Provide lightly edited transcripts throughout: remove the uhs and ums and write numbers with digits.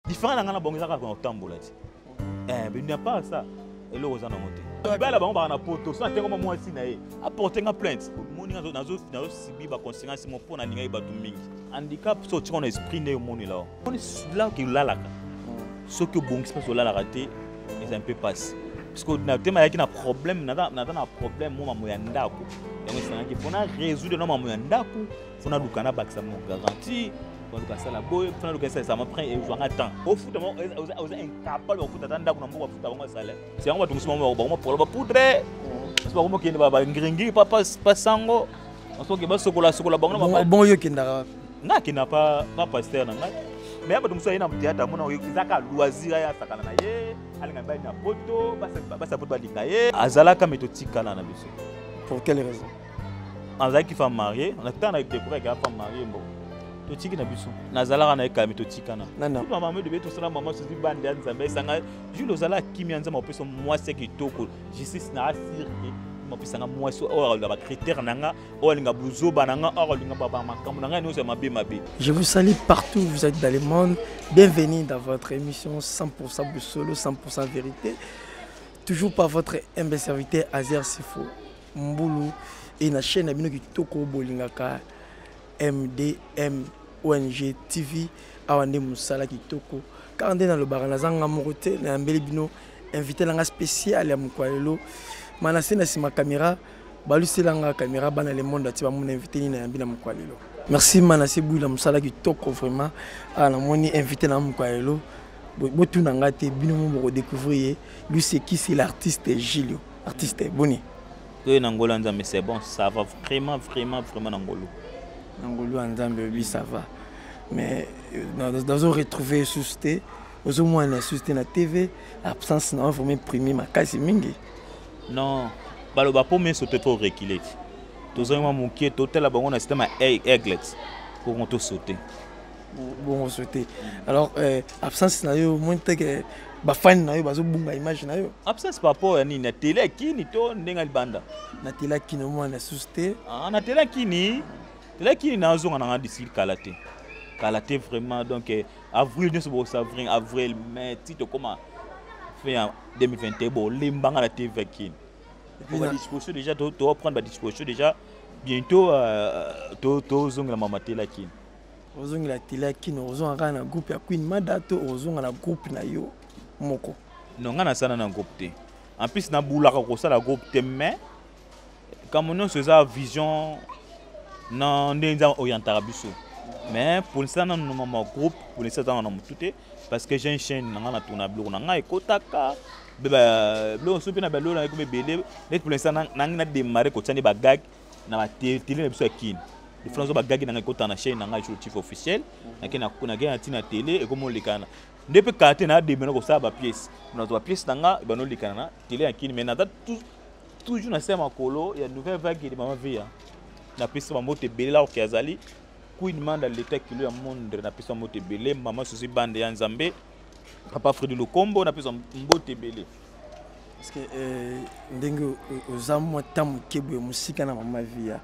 Différent dans la banque ça quand tambola. Mais il n'y a pas ça. Et là, on a monté. La banque a poto, ça t'es comme moi aussi naïe. Apporter une plainte. Mon niveau dans subi ba conséquence mon pour na ninga ba tumingi. Handicap so tu on esprit né au monde là. On est là qui là là. Ce que bon qui se passe là la raté, c'est un peu passé. Parce que na tema yaki na problème na problème moi mamoya ndako. Donc c'est que pour na résoudre na mamoya ndako, faut na dukana bakisa mon garantie. Faut na ça la boy, faut na dukana ça m'a pris et jouer un temps. Au foot on est incapable de foot ndako na mboka foot avant salaire. C'est on va tout moment ba pour ba poudre. Parce que comme qui ba ngringi pas sango. Parce que ba sokola ba bon yo kindara. Na qui n'a pas pasteur na ngai. Mais après tout ça, il y a un théâtre, il y a un loisir, il y a un poto, pour quelle raison? On a qui fait marier, on a tant avec des coureurs qui a fait marier. Tu sais qui n'a pas su. Nazala on a quand même tout ticana. Non. Maman me devait tout ça, maman se dit bande d'anzambe, ça n'a. Jules Ozala qui m'y anzama, on moi c'est qui toko. Justice n'a assuré. Je vous salue partout où vous êtes dans le monde. Bienvenue dans votre émission 100% Boussolo, 100% vérité. Toujours par votre humble serviteur Azer Sifo Mboulou et la chaîne qui toko bolingaka MDM ONG TV awande musala qui toko. Quand on est dans le baranazanga morote na mbeli bino invité langa spécial ya mukwalelo. Manassé na sima caméra, balusi langa caméra bana le monde ati ba mon invité ni na yambila mukwalelo. Merci Manassé Bouila musala ki toko vraiment ala moni invité na mukwalelo. Botu na ngate bino mo découvrir lui c'est qui, c'est l'artiste Gilio, artiste Boni. Oui Nangola Nzambe c'est bon, ça va vraiment Nangolo. Nangolo Nzambe lui ça va. Mais dans retrouver susté, aux moins na susté na TV, absence na faut m'imprimer ma case mingi. Non, baloba pour me sauter trop reculer. Tous les moments qui est total, on a système aiglet pour on te sauter. Bon sauter. Alors absence na yo moins que ba fan na yo bazo bunga image na yo. Absence par rapport ni na télé qui ni to ndenga banda. Na télé qui no moins na susté. Ah na télé qui na zo na d'ici Kalaté vraiment donc avril ne avril mai titre comment en 2021 bon limbanga la TV qui pour la disposition déjà tu vas prendre la disposition déjà bientôt to zonga mama tela qui ozonga la tela qui no ozonga na groupe ya Queen Madato ozonga na groupe na yo moko non ngana sana na groupe te en plus na boulaka ko ça la groupe te mais comme nous c'est ça vision non ndenza orientara biso mais pour l'instant nous mon groupe pour l'instant on a tout parce que j'ai une chaîne na tourna blog na ekotaka beba blog so pena belo na ko bebele net pour l'instant na démarrer ko tani ba gag na ba télé na biso yakini les français ba gag na ekota na chaîne na chief officiel na kena kuna gena tina télé e komo lekana depuis kate na démarrer ko ça ba pièce na ba pièce na ba no lekana na télé yakini mais na toujours na sema kolo il y a nouvelle vague de maman via na pesa ba moto belé là au Kiazali Queen Manda l'état qui lui a monde na pesa moto belé maman souci bande ya Nzambe papa Freddy Lokombo na pesa mbote belé parce que ndenge ozamu tamu kebwe musika na maman via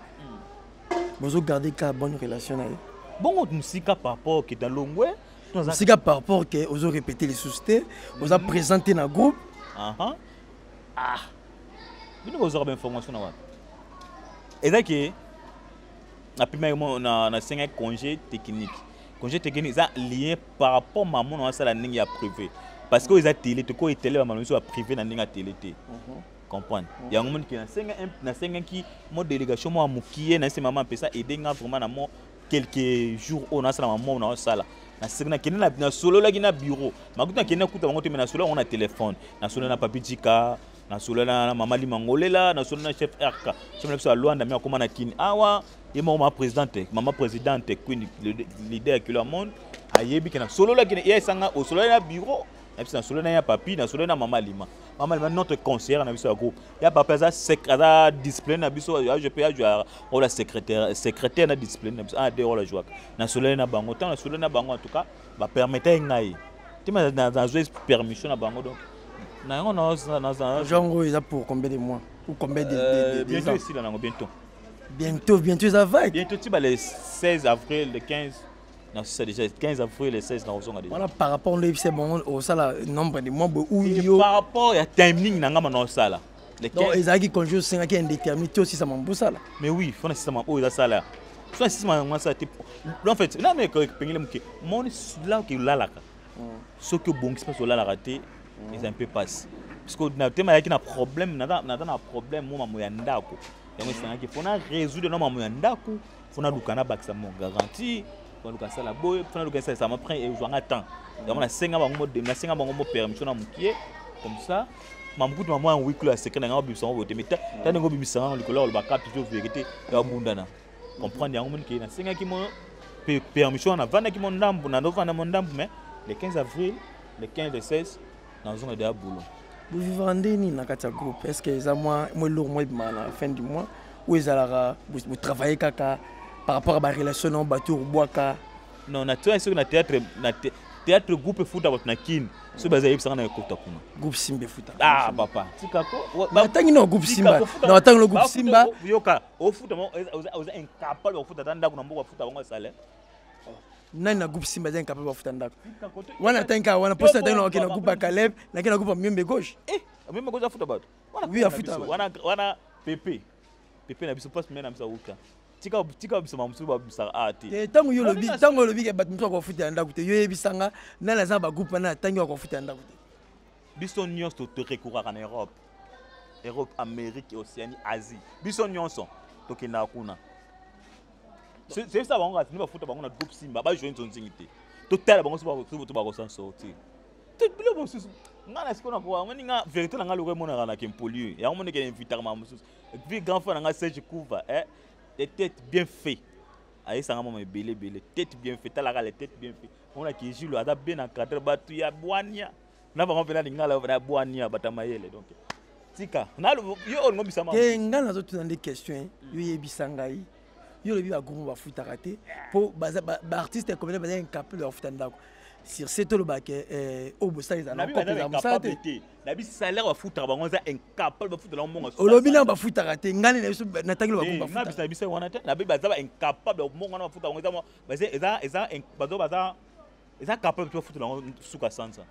vous gardez une bonne relation avec bon musika par rapport que dans longwe musika par rapport que vous répété les suscités vous a présenté dans groupe vous aurez information na et donc après na 5 congé technique ça lié par rapport à maman na sala ningi ya privé parce que ils a télé to ko télé maman so privé na ninga télé té comprendre il y a un monde qui na 5 qui mon délégation moi mukié na c'est maman pesa aider nga vraiment na mo quelques jours on a sala maman na sala na segna kena na solo la gina bureau makuta kena kuta bango te na solo on a téléphone na solo na papijika na solo na mama limangolela na solo na chef RK somme na Luanda mais comment na kini awa et maman présidente Queen leader que le monde ayebi que na solo la gina sanga au solo na bureau na solo na papi na solo na mama lima notre conseiller na biso groupe ya papa za secrétaire discipline na biso je peux jouer au secrétaire na discipline na biso de rôle jouer na solo na bango tant na solo na bango en tout cas va permettre ngai tima dans jouer permission na bango donc na genre ils a pour combien de mois ou combien de bientôt ici là bientôt ça va bientôt tu vas le 16 avril le 15 Non, c'est ça déjà 15 avril et 16 dans déjà. Voilà par rapport au ça nombre de mois où par rapport à timing nanga na sala. Donc ils ont congé 5 qui indéterminé aussi ça m'embou ça là. Mais oui, il faut un système où ça là. Soit un système ça en fait, là mais que pengile mke. Mon là que là là. Ce que bon qui se passe là la raté, ils un peu passe. Parce que na tema yaki na problème na problème moi mamu ya ndako. Donc c'est qu'il faut na résoudre no mamu ya ndako, faut na lukana bakisa mon garantie. Faut luka ça la boy, faut na luka ça me prend et jouer à temps. Donc on a 5 ans na 5 ans mo permission na mukie comme ça. Mamukutu maman en week la secret na ngabi son voter mais ta ngo bi sang le color le baka toujours vérité ya bundana. Comprendre yango mon ki na 5 ans ki mo permission na vana ki mon ndambu na ndova na mon ndambu mais le 15 avril, le 15 et 16 dans zone de boulot. Vous vivez ni na kati groupe est-ce que ça moi lourd moi à la fin du mois ou ezalaka vous travaillez kaka par rapport à la relation non bateau boaka non na toi sur na théâtre groupe foot about na kin so baza yebisa na ekota kuna groupe Simba foot ah papa tikako ba tangi no groupe Simba no tangi no groupe Simba yoka au foot mo oza incapable de foot atanda kuna mboka foot bango sale nani na groupe Simba est incapable de foot ndako wana tanka wana posta tangi no na groupe Caleb na kina groupe Miembe gauche Miembe gauche foot about oui a foot wana Pepe na biso passe mena msa uka tika biso mamsu ba bisa ati tango yo lobi ke batmu ko foot ndako te yo yebisanga na la za ba groupe na tangi ko foot ndako te biso nyonso to recours en Europe, Amérique, Océanie, Asie biso nyonso to kena kuna c'est ça bango ngati ni ba foot bango na groupe Simba ba joindre nzingité to tala bango so ba ko sans sortir tout bilo bon susu ngana sikona ko ngani nga vérité na ngalo ko mona na kempolio ya ngone ke inviter ma mususu puis grand frère nga Serge Kouva des têtes bien fait ayi sanga mama belé tête bien fait tala les têtes bien fait on a qui Jules ada bien encadré batu ya boania na ba ngopela ngala na boania batamayele donc tika na yo ngo bisama ke ngana zo tuna des questions yo yebisanga yi yo le bi ba groupe ba foot raté pour ba artiste comme ba incapable de foot ndako sur cette le bac au bossa ils na bi salaire wa foot bango za incapable de foot la mongo olobi na ba foot raté ngani na tangi ba groupe ba foot na bisa wana te na bi ba za incapable de mongo na foot bango za ba eza eza capable de foot la suka sansa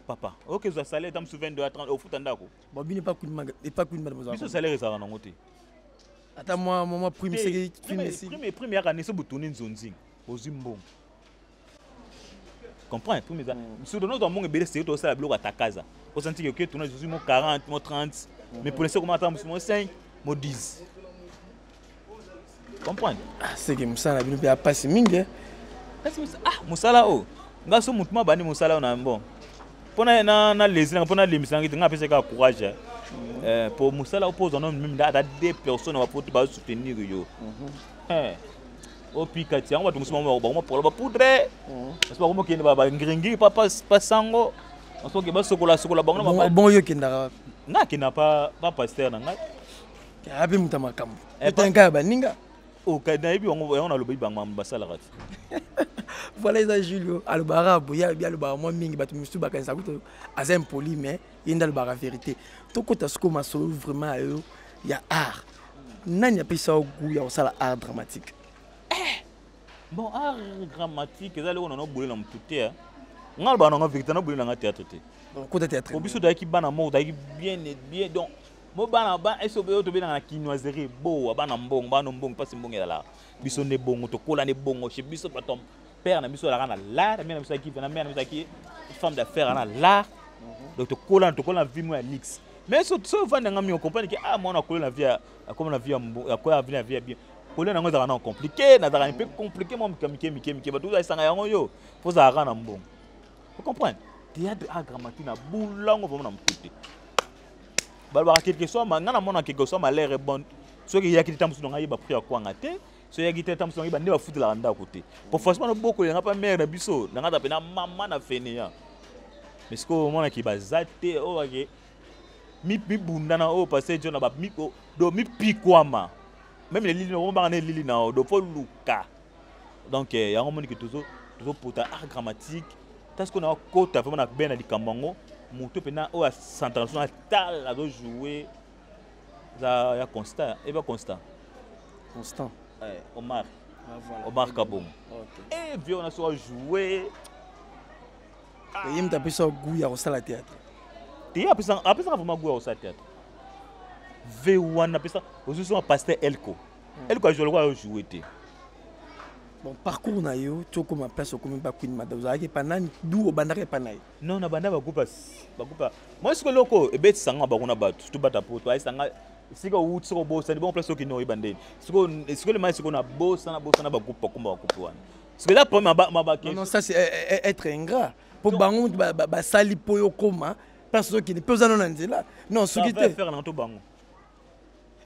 papa OK za salaire tam sous 22 à 30 au foot ndako bon bi ne pas coup de main et pas coup de main dans biso salaire ça na ngote ata moi première année so butuni nzonzi ozimbongo comprends pour mes sur de notre monde belé c'est tout ça la bloc à ta casa au senti que tu as juste mon 40 mon 30 mais pour l'instant comment attendre mon 5 mon 10 comprends c'est que musala bino pe passe mingi musala o ngaso mutuma bani musala na bon pona na les pona les misanga nga pese ka courage pour musala oppose on même da deux personnes va pour ba soutenir yo au pikati yango bato musuma ba pour ba poudre parce que ba kende ba ngringi papa sango on so ke ba sokola bango bon yo kenda nga kina pas pasteur na nga abi mutama kam etenga ba ninga o ka na ibi on a lobi bango basala kati voilà ça Julio albara boya bien le bar moi mingi bato musu ba kanisa kuto azem poli mais yenda le bar vérité to kota sko ma solo vraiment yo ya art nani apesa goût ya sala art dramatique. Bon, art dramatique, c'est là où on a boulé dans tout théâtre. On a pas vérité, on a boulé dans théâtre. Côté théâtre. Au biso d'ailleurs qui bana mort, d'ailleurs bien donc. Mo bana ba eso be to be na kinoiserie beau, bana mbong, bana mbong pas mbong là. Biso ne bongo to kola ne bongo, chez biso pas ton père na biso la na l'art, mais na biso qui na mère na biso qui femme d'affaires na l'art. Donc to kola vie moi lix. Mais so vendre ngami on comprendre que ah moi on a kola la vie comme la vie mbong, quoi la vie bien. Kola nango za na compliqué, na za un peu compliqué moi mike ba tout ça sanga yango yo. Faut za na mbong. Vous comprenez? Théâtre art dramatique na boulango vraiment na mputé. Balba quelque soit ngana mona quelque soit malaire est bon. So que yaki tamu sunga yiba pri akwa ngate. So yaki tamu sunga yiba ndeba futi la randa côté. Pour forcément beaucoup nga pas mère na biso, nga ta pena maman na fenia. Mais ce que mona ki bazate o wake. Mi bunda na o passer jona ba mi do mi pikwama. Même les lili on ba na lili na do fo luka. Donc ya ngomoni ki toujours pour ta art dramatique. Parce qu'on a côté vraiment na ben na likambango. Moto pena o centration à tal à jouer ça ya constant et pas constant Omar Omar Kabong. Et puis on a soit joué. Il y a un goût à la théâtre. Il y a vraiment goût au théâtre. V1 a ça. Aujourd'hui on a pasteur Elko. Elko a joué. Bon, parcours na yo, tu comme ma place comme pas Queen Mada, vous avez pas nani, d'où au bandare pas nai. Non, na bandare ba moi ce que loko e bet sanga ba kuna ba tu bata poto ai sanga sika u tsoko bo sa bon place qui no ibande. Ce que le match qu'on a boss na ba coupa kuma ba coupa. Ce que là pour ma ba non, ça c'est être ingrat. Pour bango ba sali po yo koma, parce que ne peut pas nzela. Non, ce qui te faire na to bango.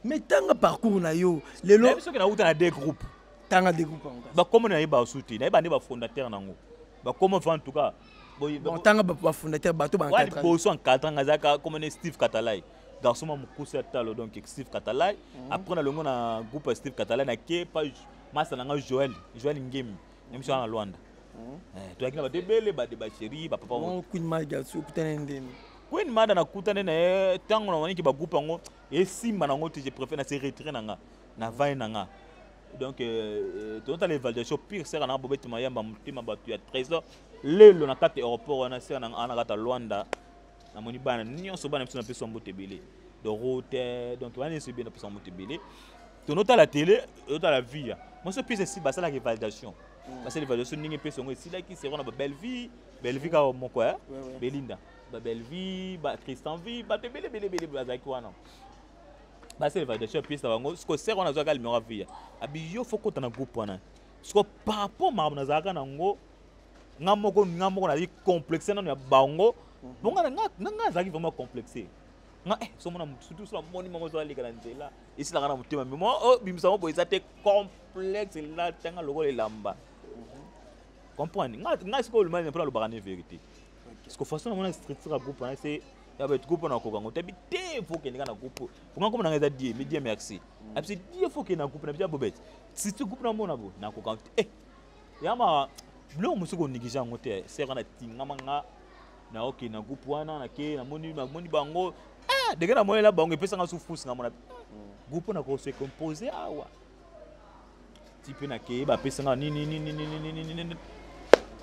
Mais tanga parcours na yo, les lo ce que na uta na des groupes. Tanga des groupes encore. Ba comme na ba souti, na ba ne ba fondateur nango. Ba comme en tout cas. Bon tanga ba fondateur bato ba 4 ans. Ouais, poso en 4 ans ngazaka comme Steve Katalai. Garçon m'a poussé talo donc Steve Katalai. Après na longo na groupe Steve Katalai na ke pas massa na Joël Ngemi. Même sur na Luanda. Tu as ba debele ba chéri ba papa. On Queen Mada su kutana ndeni. Queen Mada na kutana na tango na wani ki ba groupe ngo et simba na ngo je préfère na se retirer na vai nanga. Donc tout à l'évaluation pire c'est na bobeti mayamba mutima batu ya trésor lelo na kate aéroport na c'est na kata Luanda na moni bana nyonso bana mtuna peso mbote belé de route donc wani c'est bien na peso mbote belé to nota la télé nota la vie moi ce pire c'est ba ça la validation parce que l'évaluation ningi peso ngo si là qui c'est on a belle vie ka mon quoi Belinda ba belle vie ba Tristan vie ba belé ba za quoi non. C'est l'évaluation puis ça va ce que c'est on a zoka numéro vie abi yo faut que tu na groupe wana ce que par rapport ma na zaka nango ngamoko na di complexé na bango bonga nga zaki vraiment complexé nga so mona surtout sur moni mango zo ali kana nzela ici la kana mutima mais moi oh bimisa mo boisa te complexe la tanga logo le lamba comprendre nga ce que le mal pour le barane vérité ce que façon na structure groupe c'est ya ba groupe na ko kango tabi te faut que na groupe pour nga comme na ngeza die me die merci absi die faut que na groupe na bia bobet si tu groupe na mona bo na ko kango ya ma blo musuko nigija ngote c'est kana tinga manga na ok na groupe wana na ke na moni bango de na moyo la bango pesa nga souffrance nga mona groupe na ko se composer awa type na ke ba pesa nga ni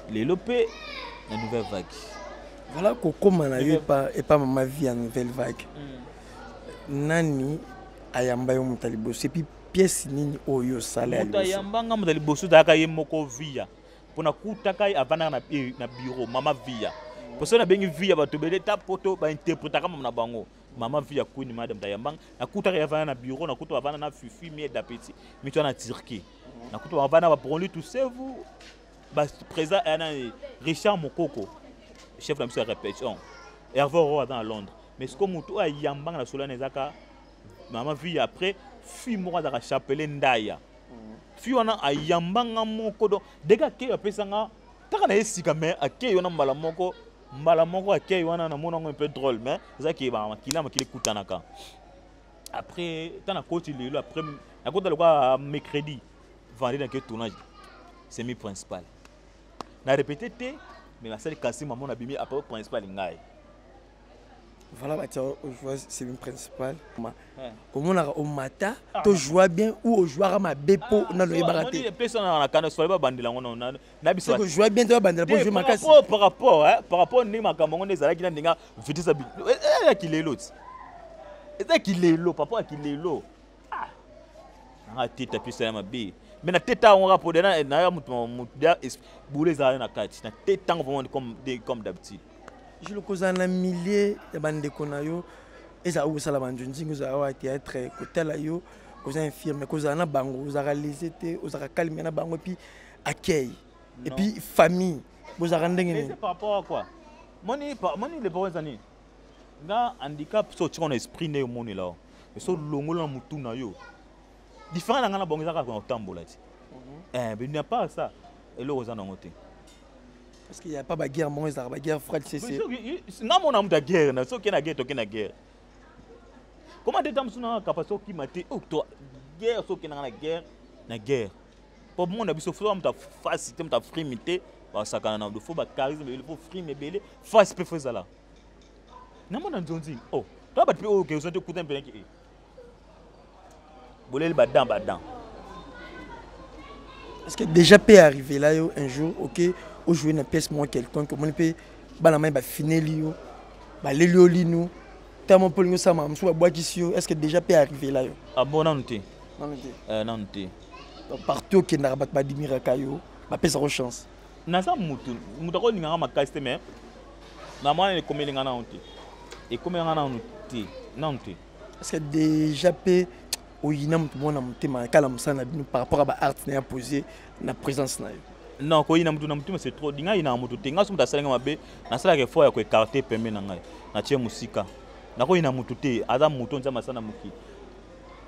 les lopé la nouvelle vague. Voilà comment na yo pas ma vie en nouvelle vague. Nani ayamba yo mutalibo c'est puis pièce nini oyo sala alibo. Ayamba nga mutalibo so daka ye moko via. Pona kutaka avana na bureau mama via. Parce que na bengi via ba to bele ta poto ba interpréter kama na bango. Mama via Queen Madame Dayambang na kutaka avana na bureau na kuto avana na fifi mi d'appétit. Mi to na Turquie. Na kuto avana ba prendre tout c'est vous. Ba présent Richard Mokoko. Chef de la répétition. Hervé Roy dans Londres. Mais ce que mutu a yambang na solana ezaka mama vie après fille moko za chapelet ndaya. Fille wana a yambanga moko do dega ke apesanga taka na esika mais ake yona mbala moko ake wana na mona un peu drôle mais ezaki ba makila kutanaka. Après tana coach lelo après na kota le mercredi vendredi dans que tournage semi principal. Na répété mais la salle cassée maman a bimi après principal ngai. Voilà, c'est une principale. Comment on a au matin, tu joues bien ou au joueur à ma bépo dans le baraté. Les personnes dans la canne soit pas bandé là on a n'habitude. Tu joues bien tu vas bandé pour jouer ma casse. Par rapport ni ma camongo des ala qui n'a dinga vitesse abi. Et qui les l'autre. Et qui les l'eau papa qui les l'eau. Ah tête puis ça ma bé. Mais na tête on rapport na ya mutu boule za na kati na tête vraiment comme d'habitude. Je le cause en milliers de bandes konayo et ça où ça la bande nzingo za wa théâtre côté là yo cause infirme cause na bango za réaliser te za calmer na bango puis accueil et puis famille vous a rendre ngene. C'est par rapport à quoi? Moni les parents ani. Nga handicap so tu on esprit né moni là. Et so longola mutu na yo. Différent na ngana bango za ka tambola ti. Mais il n'y a pas ça et le aux en ngote. Parce qu'il n'y a pas de guerre, il y a guerre froide, c'est... Non, on a une guerre, il y a une guerre. Comment des dames sont en capacité qui m'a dit, oh, toi, guerre, il y a une guerre. Pour moi, on a besoin de facilité, de frimité, parce qu'il faut un charisme, il faut frimer, face peut faire ça là. Non, on a dit, oh, toi, tu peux que vous êtes écouté un peu. Vous voulez le badin. Est-ce que déjà peut arriver là un jour, ok, au jouer une pièce moi quelqu'un comme on peut banama ba finelio, ba lelio lino, tellement pour nous ça m'a m'sou bois ici. Est-ce que déjà peut arriver là yo? Ah bon non té. Non té. Partout qui n'a pas dimira kayo, ba pesa ro chance. Na ça mutu ko linga ma kaste mais na moi ne comme linga na onté. Et comme linga na onté. Non té. Est-ce que déjà peut oyina mutu mona mutema kala musana bino par rapport à ba art na poser na présence na yo? Non, ko ina mutu na mutu c'est trop. Dinga ina mutu te. Nga sum ta salenga mabe, na sala ke fo ya ko écarter pembe na ngai. Na tie musika. Na ko ina mutu te, aza mutu nza masana muki.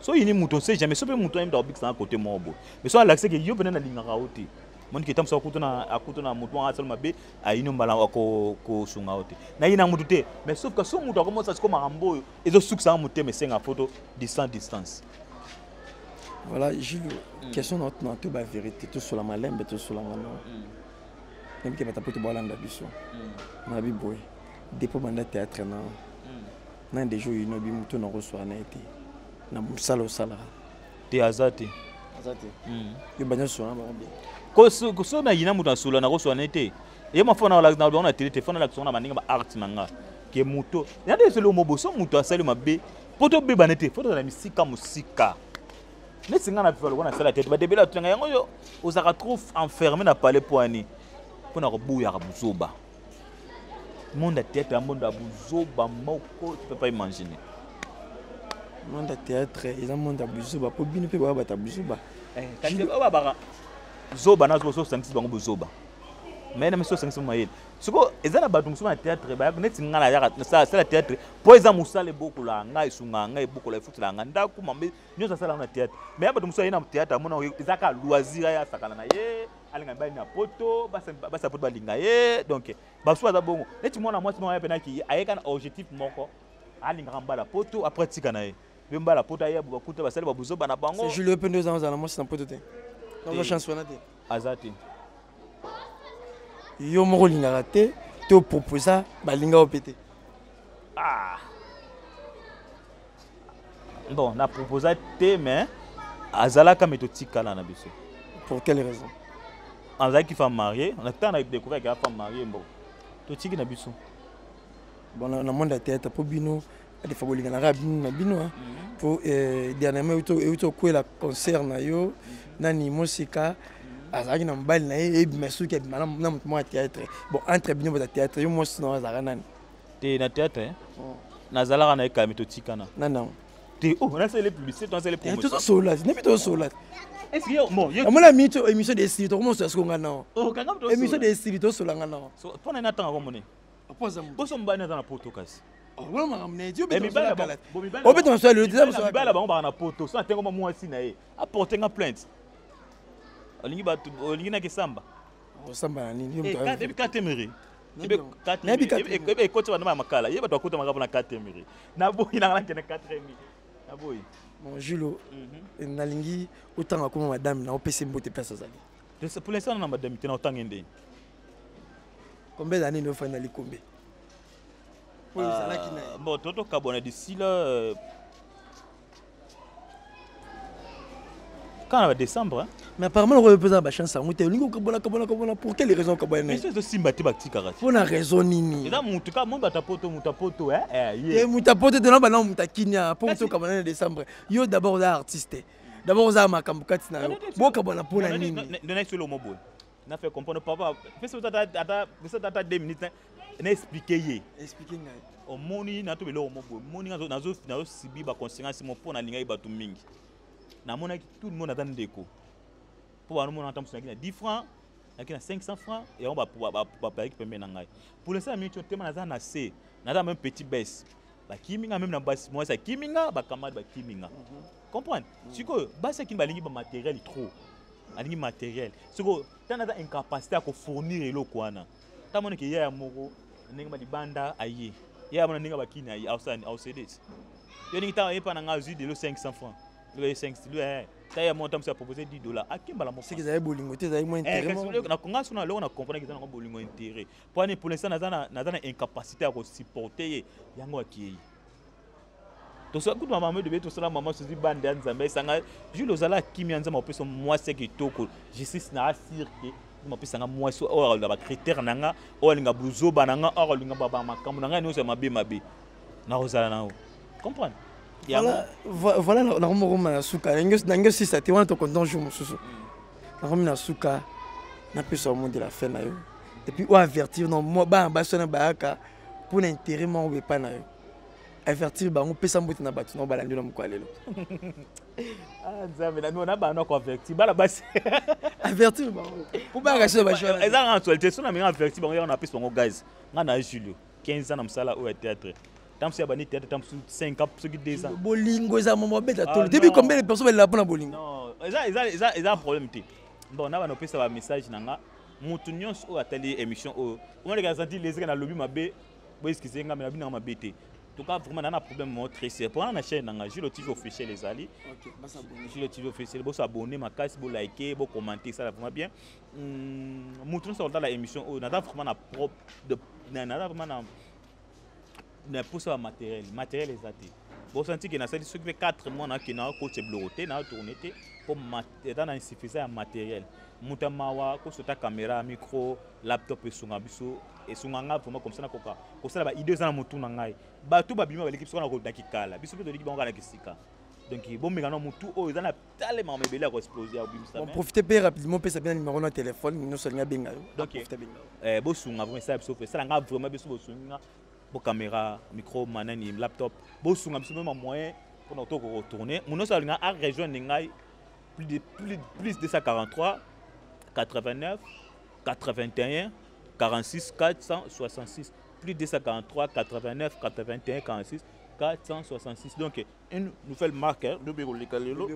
So ini mutu c'est jamais so pe mutu aime da obik sa côté mobo. Mais so l'accès que yo pena na linga raote. Mon ki tam so akutuna mutu nga sala mabe, a ino mbala ko sunga ote. Na ina mutu te, mais sauf que so mutu comme ça c'est comme rambo, ezo suksa mutu mais c'est nga photo distance. Voilà, Gilles, question notre la vérité, tout sur la malembe, tout sur la manon. Même que tu peux te boire l'ambition. Ma vie, boy. Depuis le théâtre, non, des jours, il y a des gens qui ont reçu un été. Na musala osala. Te azate. Azate. Yo banya so na ba bien. Ko so na yina mutu asula na reçu un été. Et ma fona la na ba télé téléphone la so na baninga ba art nanga. Ke muto. Ya de solo mobo so mutu asali mabe. Poto be banete, foto na musika. Mais si on a fait la tête, on a trop enfermé dans le palais pour aller. Pour nous bouiller à Bouzoba. Le monde de théâtre, le monde de Bouzoba, tu ne peux pas imaginer. Le monde de théâtre, il y a un monde de Bouzoba. Pour bien ne pas avoir Bouzoba. Zoba, nous avons 5 Bouzoba. Mais nous avons 5 Maïl. Ce que les gens qui sont dans le théâtre, c'est le théâtre. Pour les gens qui sont beaucoup là, ils sont beaucoup là, ils sont là, ils sont là, théâtre. Mais après tout ça, il y a un théâtre, ils ont loisir, ils sont là, ils ont poto, ils sont là, donc, parce que bon, les gens moi, qui ont un objectif, ils ont la poto, après ils sont là. Ils ont la poto, ils ont la poto, c'est Julien Pendo dans la moi c'est un poto. Dans chance on a dit. Azati. Yo moko lingaka te to proposa balinga opete. Ah. Bon, na proposa te mais azalaka métotika là na biso. Pour quelle raison? Azaki femme mariée, on a tant découvert qu'elle femme mariée bon. To tiki na biso. Bon na monde de théâtre pour bino des fois bolinga na rabino na bino pour dernièrement auto ko la concert na yo nani musika. Azaki na mbali na ye mesu ke na mo théâtre bon entre bino ba théâtre yo mo sino azaka nani te na théâtre na zalaka na ka metotika na non te oh on a fait les publicités on a fait les promotions tout solat n'est pas tout solat est-ce que bon yo moi la mito émission de style to comment ça se konga na oh kanga to émission de style to solanga na so pona na tanga komone apoza mo boso mbani na poto kasi oh wala makamne dio be bito ba o bito so le disa so ba la ba na poto so atengo mo mwasi na ye apporter nga plainte olingi batu olingi na kisamba osamba na nini yo mto ebi katemeri ebi kote wana makala ye batu akuta makala na katemeri na boyi na ngana 4 na boyi mon Julo nalingi otanga comme madame na opese mbote place azali pour l'instant na madame tena otanga ndeni combien d'années no finally combien bon toto kabona d'ici là quand on va décembre mais apparemment on représente la chance on était pour quelle raison kabona mais c'est simba te bakti karati pour la raison nini eza mutu ka mon mutapoto ye mutapoto de na mutakinya pour to kabona décembre yo d'abord artiste d'abord za makambukati na yo bo kabona pour na nini na solo mobo na fait comprendre papa fait ça tata 2 minutes na expliquer ngai o moni na to belo mobo moni nazo sibi ba conséquence mo pour na linga ibatu mingi na mona tout le monde attend déco pour nous on entend sur 10 francs na 500 francs et on va payer pembe na ngai pour l'instant mi tu tellement na na c na même petit baisse ba kiminga même na basse moi ça kiminga ba camarade ba kiminga comprendre siko basse qui ba lingi ba matériel trop alingi matériel siko tana za incapacité à fournir eloko wana ta mona ki ya moko ndenge ba libanda aye ya mona ndenge ba kini aye outside yo ningi ta epa na ngazi de 500 francs le 5 lui ça y a montant ça proposer $10 akimba mo c'est que ça bolingo te ça moins intérêt na konga sona lo na comprendre que ça na bolingo intérêt pour l'instant na incapacité à supporter yango aki to so kutu maman de beto sala maman suzi bande ya nzambe sanga Jules ozala kimi ya nzambe opeso mwasi kitoko justice na asirke mapesanga mwasi o la ba critère nanga o linga buzoba nanga o linga baba makambo nanga nyonso mabe mabe na ozala nao comprendre voilà na komoma na suka nange si ça te wana to content jour mosusu na komi na suka na pesa monde de la fin na yo et puis o avertir non moi ba sona bayaka pour l'intérêt mo be pa na yo avertir bango pesa mbote na batu no balandi na mukwalelo ah nzambe na mona ba no ko avertir bala basi avertir bango pour ba gasho ba shona eza en actualité sona mi avertir bango on appelle bango guys ngana Julio 15 ans na msala au théâtre tam si abani théâtre tam 5 ans ceux qui 2 ans bolingo eza momo beta tolo depuis combien de personnes la pona bolingo non eza problème té bon na ba no pesa ba message nanga mutu nyonso o atali émission o on les gars senti les na lobby mabe bo excusez nga mais na bina mabe té en tout cas vraiment on a un problème très sérieux pour la chaîne nanga Jules TV officiel les ali OK ba s'abonner Jules TV officiel bo s'abonner ma casse bo liker bo commenter ça vraiment bien mutu nyonso dans la émission o na vraiment na propre de na vraiment na pour ça matériel exact bon senti que na ça ce qui fait 4 mois na qui na coach bloqué na tourner pour dans insuffisant matériel mutamawa ko sota caméra micro laptop et sunga biso et sunga nga vraiment comme ça na koka ko sala ba idée za na mutu na ngai ba tout ba bima ba l'équipe sona ko dakikala biso pe to l'équipe bango na kisika donc bon mais na mutu o za na tellement mebele ko exploser au bimsa on profiter peu rapidement pe ça bien numéro na téléphone nous solinga benga donc bo sunga vraiment ça biso ça nga vraiment biso bo sunga bo caméra micro manani laptop bo sunga biso même moyen pour nous retourner mon ça linga a rejoindre ngai plus de 243 89 81 46 466 plus de 243 89 81 46 466 donc une nouvelle marque de bureau Kalelo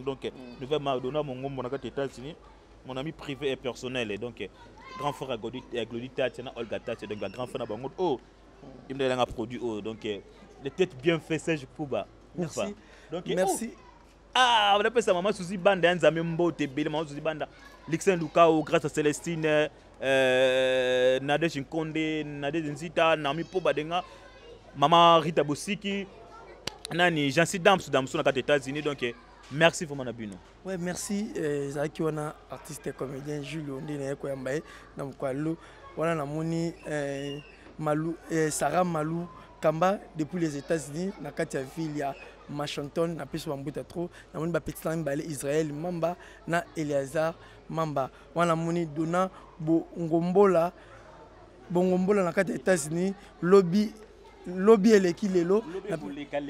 donc nouvelle marque donna mon ngombo na États-Unis mon ami privé et personnel et donc grand frère Glody Tatiana Olga Tati donc grand frère na bango oh il me donne un produit oh donc les têtes bien fait Serge Pouba merci donc merci ah on appelle ça maman Suzy Banda nzambe mbote bele maman Suzy Banda Lixen Lukao grâce à Célestine Nadège Nkonde Nadège Nzita Nami Pobadenga maman Rita Bosiki nani Jean Sidam Sudamso na États-Unis donc merci vraiment na bino ouais merci zaki wana artiste comédien Jules Ondine ko yambaye na mkwalo wana na moni Malou Sarah Malou Kamba depuis les États-Unis na katia ville ya Washington na peso bambuta trop na moni ba petit temps balé Israël Mamba na Eliazar Mamba wana moni dona bongombola na katia États-Unis lobby eleki lelo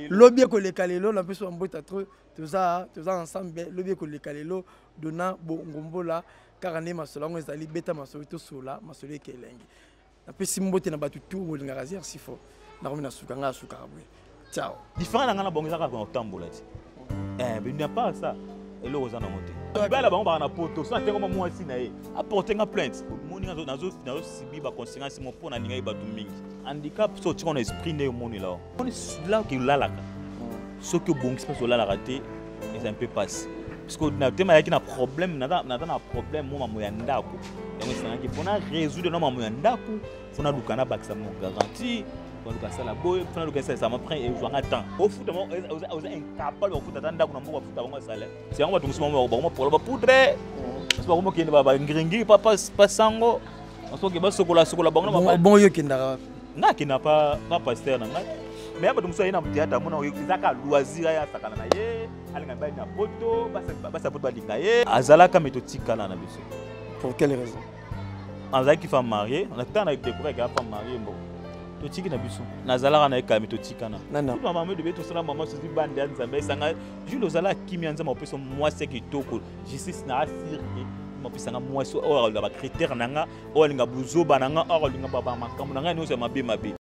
lobby ko le kalelo na peso bambuta trop tous ensemble lobby ko le kalelo dona bongombola karane masolongo ezali beta masolo to sola masolo ekelengi na pesi mbote na batu tout bolinga razier sifo na komina suka nga suka rabwe ciao différent na ngana bongeza ka ko tambola ti mais il n'y a pas ça et le rozana monté ba la ba na poto so atengo mo asi na ye apporter nga plainte moni nazo sibi ba conséquence mo pona ninga e batu mingi handicap so ti on esprit ne moni là on est là qui la la ce que bon qui se passe là la raté est un peu passé parce que na tema yaki na problème na problème mo mamu ya ndako donc c'est que pour na résoudre no mamu ya ndako fona dukana bakisa mo garantie on doit ça la boy fona dukana ça m'a pris et jouer temps au foot mo aux incapable au foot ndako na mboko foot bango sala c'est ngo batungu mo ba polo ba poudre c'est pas como que ba ngringi papa sango on so que ba sokola bango bon yo kindara nga qui n'a pas pasteur na nga mais aba tumso ina mtiata mona izaka loisir ya sakana na ye alinga ba na poto basa poto balinga ye azalaka metotika na biso pour quelle raison azaki femme mariée on a tant avec découvrir que femme mariée mbo totiki na biso nazalaka na eka metotika na tout maman de beto sala maman Suzy Banda nzambe sanga Jules ozala kimia nzambe opeso mwasi kitoko justice na asirke mopesanga mwasi o la ba critère nanga o linga buzoba nanga o linga baba makambo nanga nyonso mabe